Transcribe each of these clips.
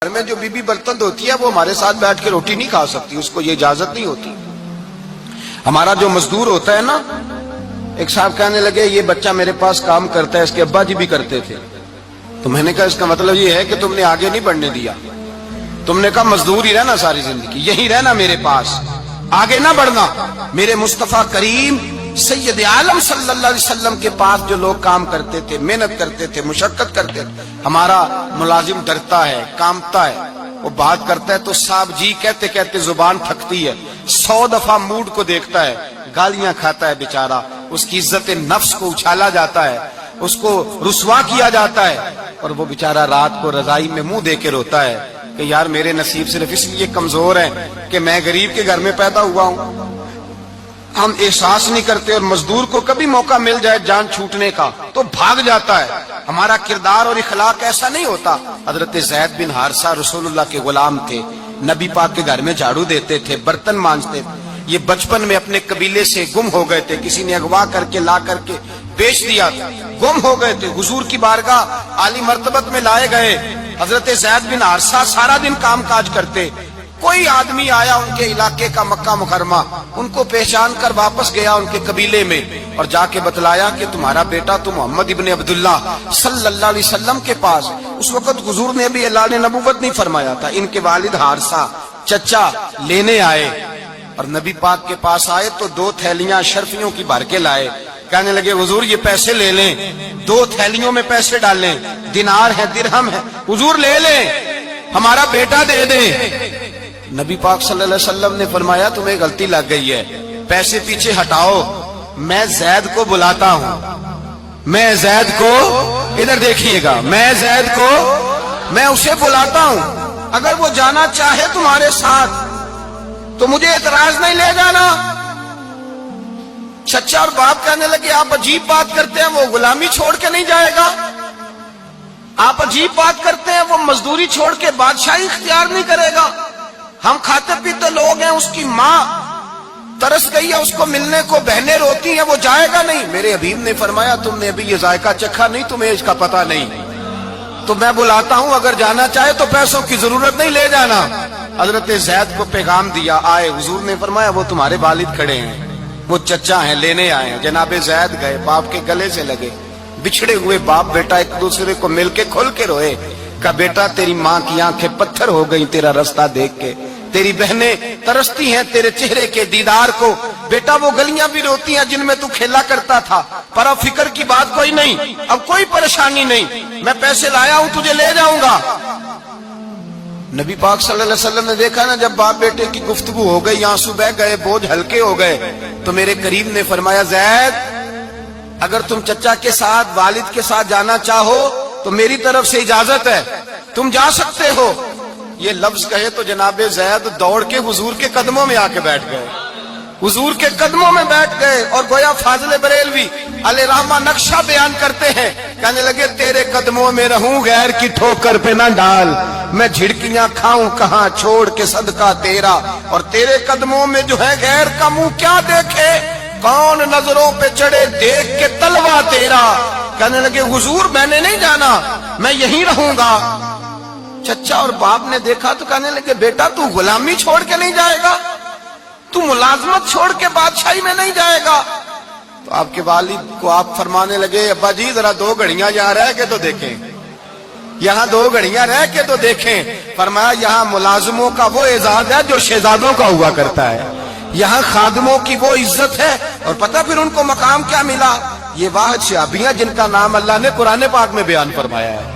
گھر میں جو بی بی برتن دھوتی ہے وہ ہمارے ساتھ بیٹھ کے روٹی نہیں کھا سکتی، اس کو یہ اجازت نہیں ہوتی۔ ہمارا جو مزدور ہوتا ہے نا، ایک صاحب کہنے لگے یہ بچہ میرے پاس کام کرتا ہے، اس کے ابا جی بھی کرتے تھے، تو میں نے کہا اس کا مطلب یہ ہے کہ تم نے آگے نہیں بڑھنے دیا، تم نے کہا مزدور ہی رہنا ساری زندگی، یہی رہنا میرے پاس، آگے نہ بڑھنا۔ میرے مصطفیٰ کریم سید عالم صلی اللہ علیہ وسلم کے پاس جو لوگ کام کرتے تھے، محنت کرتے تھے، مشقت کرتے تھے، ہمارا ملازم ڈرتا ہے، کامتا ہے، وہ بات کرتا ہے تو صاحب جی کہتے کہتے زبان تھکتی ہے، 100 دفعہ موڈ کو دیکھتا ہے، گالیاں کھاتا ہے بیچارہ، اس کی عزت نفس کو اچھالا جاتا ہے، اس کو رسوا کیا جاتا ہے، اور وہ بیچارہ رات کو رضائی میں منہ دے کے روتا ہے کہ یار میرے نصیب صرف اس لیے کمزور ہیں کہ میں غریب کے گھر میں پیدا ہوا ہوں۔ ہم احساس نہیں کرتے، اور مزدور کو کبھی موقع مل جائے جان چھوٹنے کا تو بھاگ جاتا ہے۔ ہمارا کردار اور اخلاق ایسا نہیں ہوتا۔ حضرت زید بن حارثہ رسول اللہ کے غلام تھے، نبی پاک کے گھر میں جھاڑو دیتے تھے، برتن مانجتے تھے، یہ بچپن میں اپنے قبیلے سے گم ہو گئے تھے، کسی نے اغوا کر کے لا کر کے بیچ دیا تھا، گم ہو گئے تھے، حضور کی بارگاہ عالی مرتبت میں لائے گئے۔ حضرت زید بن حارثہ سارا دن کام کاج کرتے، کوئی آدمی آیا ان کے علاقے کا مکہ مکرمہ، ان کو پہچان کر واپس گیا ان کے قبیلے میں اور جا کے بتلایا کہ تمہارا بیٹا تو محمد ابن عبداللہ صلی اللہ علیہ وسلم کے پاس، اس وقت حضور نے بھی اللہ نے نبوت نہیں فرمایا تھا، ان کے والد حارثہ چچا لینے آئے، اور نبی پاک کے پاس آئے تو 2 تھیلیاں شرفیوں کی بھر کے لائے، کہنے لگے حضور یہ پیسے لے لیں، 2 تھیلیوں میں پیسے ڈالیں، دینار ہے درہم ہے، حضور لے لیں، ہمارا بیٹا دے دیں۔ نبی پاک صلی اللہ علیہ وسلم نے فرمایا تمہیں غلطی لگ گئی ہے، پیسے پیچھے ہٹاؤ، میں زید کو بلاتا ہوں، میں زید کو، ادھر دیکھیے گا، میں زید کو، میں اسے بلاتا ہوں، اگر وہ جانا چاہے تمہارے ساتھ تو مجھے اعتراض نہیں، لے جانا۔ چچا اور باپ کہنے لگے آپ عجیب بات کرتے ہیں، وہ غلامی چھوڑ کے نہیں جائے گا، آپ عجیب بات کرتے ہیں، وہ مزدوری چھوڑ کے بادشاہی اختیار نہیں کرے گا، ہم کھاتے پیتے لوگ ہیں، اس کی ماں ترس گئی ہے اس کو ملنے کو، بہنیں روتی ہیں، وہ جائے گا نہیں۔ میرے حبیب نے فرمایا تم نے ابھی یہ ذائقہ چکھا نہیں، تمہیں اس کا پتہ نہیں، تو میں بلاتا ہوں، اگر جانا چاہے تو پیسوں کی ضرورت نہیں، لے جانا۔ حضرت زید کو پیغام دیا، آئے، حضور نے فرمایا وہ تمہارے والد کھڑے ہیں، وہ چچا ہیں، لینے آئے ہیں۔ جناب زید گئے، باپ کے گلے سے لگے، بچھڑے ہوئے باپ بیٹا ایک دوسرے کو مل کے کھل کے روئے، کہا بیٹا تیری ماں کی آنکھیں پتھر ہو گئی تیرا رستہ دیکھ کے، تیری بہنیں ترستی ہیں تیرے چہرے کے دیدار کو، بیٹا وہ گلیاں بھی روتی ہیں جن میں تو کھیلا کرتا تھا، پر اب فکر کی بات کوئی نہیں، اب کوئی پریشانی نہیں، میں پیسے لایا ہوں تجھے لے جاؤں گا۔ نبی پاک صلی اللہ علیہ وسلم نے دیکھا نا جب باپ بیٹے کی گفتگو ہو گئی، آنسو بہ گئے، بوجھ ہلکے ہو گئے، تو میرے قریب نے فرمایا زید اگر تم چچا کے ساتھ والد کے ساتھ جانا چاہو تو میری طرف سے اجازت ہے، تم جا سکتے ہو۔ یہ لفظ کہے تو جناب زید دوڑ کے حضور کے قدموں میں آ کے بیٹھ گئے، حضور کے قدموں میں بیٹھ گئے، اور گویا فاضل بریلوی علیہ رحمہ نقشہ بیان کرتے ہیں، کہنے لگے تیرے قدموں میں رہوں غیر کی ٹھوکر پہ نہ ڈال، میں جھڑکیاں کھاؤں کہاں چھوڑ کے صدقہ تیرا، اور تیرے قدموں میں جو ہے غیر کا منہ کیا دیکھے، کون نظروں پہ چڑھے دیکھ کے تلوا تیرا۔ کہنے لگے حضور میں نے نہیں جانا، میں یہیں رہوں گا۔ چچا اور باپ نے دیکھا تو کہنے لگے بیٹا تو غلامی چھوڑ کے نہیں جائے گا، تو ملازمت چھوڑ کے بادشاہی میں نہیں جائے گا۔ تو آپ کے والد کو آپ فرمانے لگے ابا جی ذرا 2 گھڑیاں یہاں رہ کے تو دیکھیں، یہاں 2 گھڑیاں رہ کے تو دیکھیں۔ فرمایا یہاں ملازموں کا وہ اعزاز ہے جو شہزادوں کا ہوا کرتا ہے، یہاں خادموں کی وہ عزت ہے، اور پتہ پھر ان کو مقام کیا ملا، یہ واحد شعبیاں جن کا نام اللہ نے قرآن پاک میں بیان فرمایا ہے،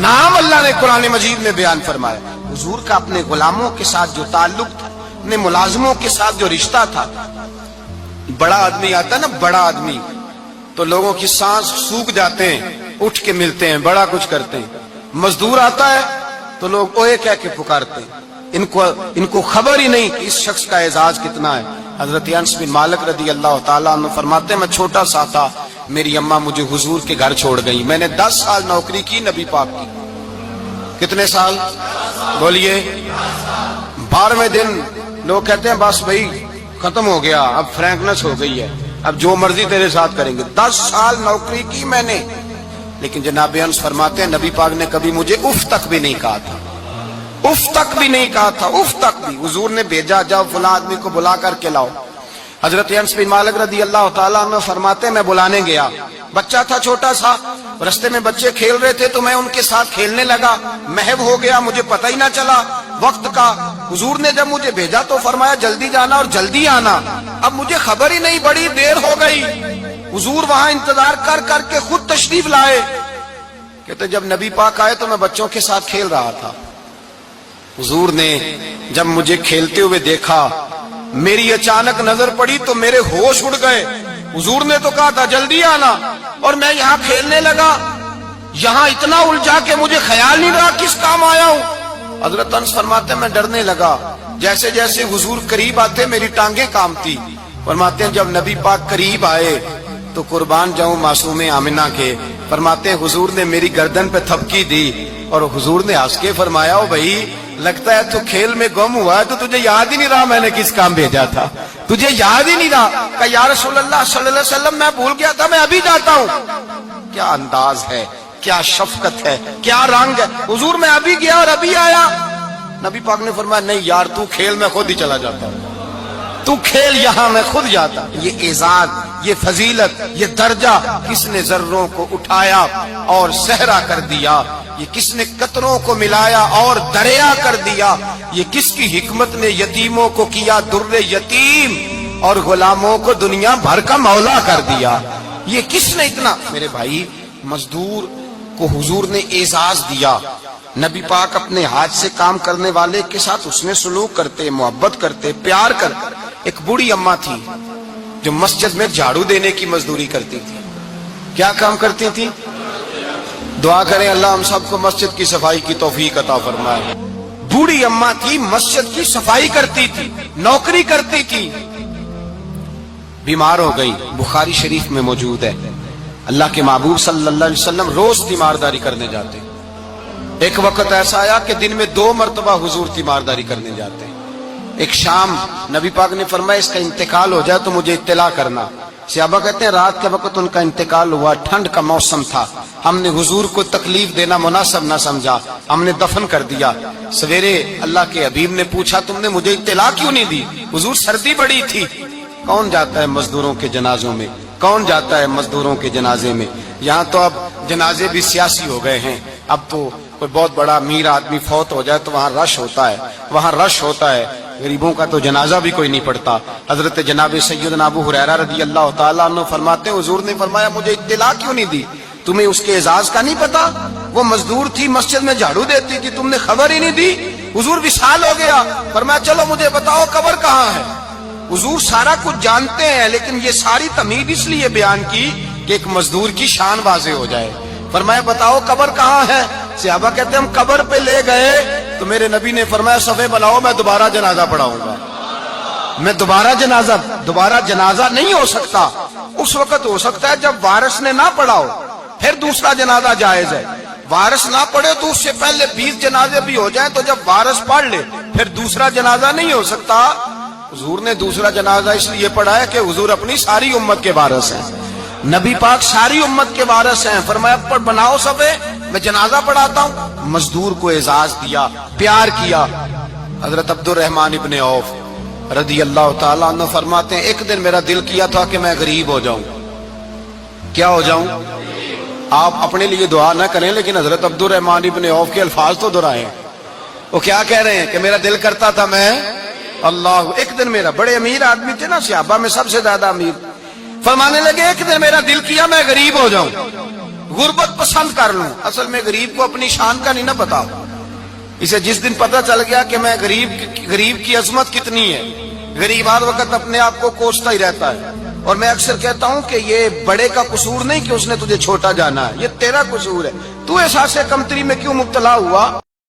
نام اللہ نے قرآن مجید میں بیان فرمایا۔ حضور کا اپنے غلاموں کے ساتھ جو تعلق تھا، اپنے ملازموں کے ساتھ جو رشتہ تھا، بڑا آدمی آتا ہے نا، بڑا آدمی تو لوگوں کی سانس سوکھ جاتے ہیں، اٹھ کے ملتے ہیں، بڑا کچھ کرتے ہیں، مزدور آتا ہے تو لوگ اوے کہہ کے پکارتے ہیں، ان کو خبر ہی نہیں کہ اس شخص کا اعزاز کتنا ہے۔ حضرت انس بن مالک رضی اللہ تعالیٰ عنہ فرماتے ہیں میں چھوٹا سا تھا، میری اماں مجھے حضور کے گھر چھوڑ گئی، میں نے 10 سال نوکری کی نبی پاک کی۔ کتنے سال بولیے؟ 12ویں دن لوگ کہتے ہیں بس بھائی ختم ہو گیا، اب فرینکنس ہو گئی ہے، اب جو مرضی تیرے ساتھ کریں گے۔ 10 سال نوکری کی میں نے، لیکن جناب انس فرماتے ہیں نبی پاک نے کبھی مجھے اف تک بھی نہیں کہا تھا، اف تک بھی نہیں کہا تھا، اف تک بھی۔ حضور نے بھیجا جاؤ فلاں آدمی کو بلا کر کے لاؤ۔ حضرت انس بن مالک رضی اللہ تعالیٰ عنہ فرماتے میں بلانے گیا، بچہ تھا چھوٹا سا، رستے میں بچے کھیل رہے تھے تو میں ان کے ساتھ کھیلنے لگا، محو ہو گیا، مجھے پتہ ہی نہ چلا وقت کا۔ حضور نے جب مجھے بھیجا تو فرمایا جلدی جانا اور جلدی آنا۔ اب مجھے خبر ہی نہیں، بڑی دیر ہو گئی۔ حضور وہاں انتظار کر کر کے خود تشریف لائے۔ کہتے جب نبی پاک آئے تو میں بچوں کے ساتھ کھیل رہا تھا۔ حضور نے جب مجھے کھیلتے ہوئے دیکھا، میری اچانک نظر پڑی تو میرے ہوش اڑ گئے۔ حضور نے تو کہا تھا جلدی آنا، اور میں یہاں کھیلنے لگا، یہاں اتنا الجھا کہ مجھے خیال نہیں رہا کس کام آیا ہوں۔ حضرت انس فرماتے ہیں میں ڈرنے لگا، جیسے جیسے حضور قریب آتے میری ٹانگیں کانپتی۔ فرماتے ہیں جب نبی پاک قریب آئے تو قربان جاؤں معصوم آمنہ کے، فرماتے ہیں حضور نے میری گردن پہ تھپکی دی اور حضور نے ہنس کے فرمایا او بھائی لگتا ہے تو کھیل میں گم ہوا ہے تو تجھے یاد ہی نہیں رہا میں نے کس کام بھیجا تھا، تجھے یاد ہی نہیں رہا۔ کہ یا رسول اللہ صلی اللہ علیہ وسلم میں بھول گیا تھا، میں ابھی جاتا ہوں۔ کیا انداز ہے، کیا شفقت ہے، کیا رنگ ہے۔ حضور میں ابھی گیا اور ابھی آیا۔ نبی پاک نے فرمایا نہیں یار تو کھیل میں خود ہی چلا جاتا، تو کھیل یہاں میں خود جاتا۔ یہ اعزاز، یہ فضیلت، یہ درجہ کس نے ذروں کو اٹھایا اور صحرا کر دیا، یہ کس نے قطروں کو ملایا اور دریا کر دیا، یہ کس کی حکمت نے یتیموں کو کیا در یتیم اور غلاموں کو دنیا بھر کا مولا کر دیا، یہ کس نے اتنا۔ میرے بھائی مزدور کو حضور نے اعزاز دیا۔ نبی پاک اپنے ہاتھ سے کام کرنے والے کے ساتھ اس نے سلوک کرتے، محبت کرتے، پیار کرتے۔ ایک بوڑھی اماں تھی جو مسجد میں جھاڑو دینے کی مزدوری کرتی تھی۔ کیا کام کرتی تھی؟ دعا کریں اللہ ہم سب کو مسجد کی صفائی کی توفیق عطا فرمائے۔ بوڑھی اماں تھی، مسجد کی صفائی کرتی تھی، نوکری کرتی تھی، بیمار ہو گئی۔ بخاری شریف میں موجود ہے اللہ کے محبوب صلی اللہ علیہ وسلم روز تیمارداری کرنے جاتے۔ ایک وقت ایسا آیا کہ دن میں 2 مرتبہ حضور تیمارداری کرنے جاتے۔ ایک شام نبی پاک نے فرمایا اس کا انتقال ہو جائے تو مجھے اطلاع کرنا۔ صحابہ کہتے ہیں رات کے وقت ان کا انتقال ہوا، ٹھنڈ کا موسم تھا، ہم نے حضور کو تکلیف دینا مناسب نہ سمجھا، ہم نے دفن کر دیا۔ سویرے اللہ کے حبیب نے پوچھا تم نے مجھے اطلاع کیوں نہیں دی؟ حضور سردی بڑی تھی۔ کون جاتا ہے مزدوروں کے جنازوں میں؟ کون جاتا ہے مزدوروں کے جنازے میں؟ یہاں تو اب جنازے بھی سیاسی ہو گئے ہیں، اب تو کوئی بہت بڑا امیر آدمی فوت ہو جائے تو وہاں رش ہوتا ہے، وہاں رش ہوتا ہے، غریبوں کا تو جنازہ بھی کوئی نہیں پڑتا۔ حضرت جناب سیدنا ابو ہریرہ رضی اللہ تعالیٰ عنہ فرماتے ہیں حضور نے فرمایا مجھے اطلاع کیوں نہیں دی؟ تمہیں اس کے اعزاز کا نہیں پتا؟ وہ مزدور تھی، مسجد میں جھاڑو دیتی تھی، تم نے خبر ہی نہیں دی؟ حضور وصال ہو گیا، فرمایا چلو مجھے بتاؤ قبر کہاں ہے؟ حضور سارا کچھ جانتے ہیں لیکن یہ ساری تمہید اس لیے بیان کی کہ ایک مزدور کی شان واضح ہو جائے۔ فرمایا بتاؤ قبر کہاں ہے؟ صحابہ کہتے ہیں ہم قبر پہ لے گئے تو میرے نبی نے فرمایا صفے بناؤ میں دوبارہ جنازہ پڑھاؤں گا۔ میں دوبارہ جنازہ نہیں ہو سکتا، اس وقت ہو سکتا ہے جب وارث نے نہ پڑھاؤ، پھر دوسرا جنازہ جائز ہے۔ وارث نہ پڑھے تو اس سے پہلے 20 جنازے بھی ہو جائیں تو جب وارث پڑھ لے پھر دوسرا جنازہ نہیں ہو سکتا۔ حضور نے دوسرا جنازہ اس لیے پڑھا ہے کہ حضور اپنی ساری امت کے وارث ہیں، نبی پاک ساری امت کے وارث ہیں۔ فرمایا پر بناؤ صفے میں جنازہ پڑھاتا ہوں۔ مزدور کو اعزاز دیا، پیار کیا۔ حضرت عبد الرحمن ابن عوف رضی اللہ تعالیٰ عنہ فرماتے ہیں ایک دن میرا دل کیا تھا کہ میں غریب ہو جاؤں۔ کیا ہو جاؤں؟ آپ اپنے لیے دعا نہ کریں لیکن حضرت عبد الرحمن ابن عوف کے الفاظ تو دہرائیں۔ وہ کیا کہہ رہے ہیں کہ میرا دل کرتا تھا میں اللہ، ایک دن میرا، بڑے امیر آدمی تھے نا، صحابہ میں سب سے زیادہ امیر، فرمانے لگے ایک دن میرا دل کیا میں غریب ہو جاؤں، غربت پسند کر لوں۔ اصل میں غریب کو اپنی شان کا نہیں نہ پتا، اسے جس دن پتہ چل گیا کہ میں غریب کی عظمت کتنی ہے، غریب ہر وقت اپنے آپ کو کوستا ہی رہتا ہے۔ اور میں اکثر کہتا ہوں کہ یہ بڑے کا قصور نہیں کہ اس نے تجھے چھوٹا جانا ہے، یہ تیرا قصور ہے، تو احساس کمتری میں کیوں مبتلا ہوا؟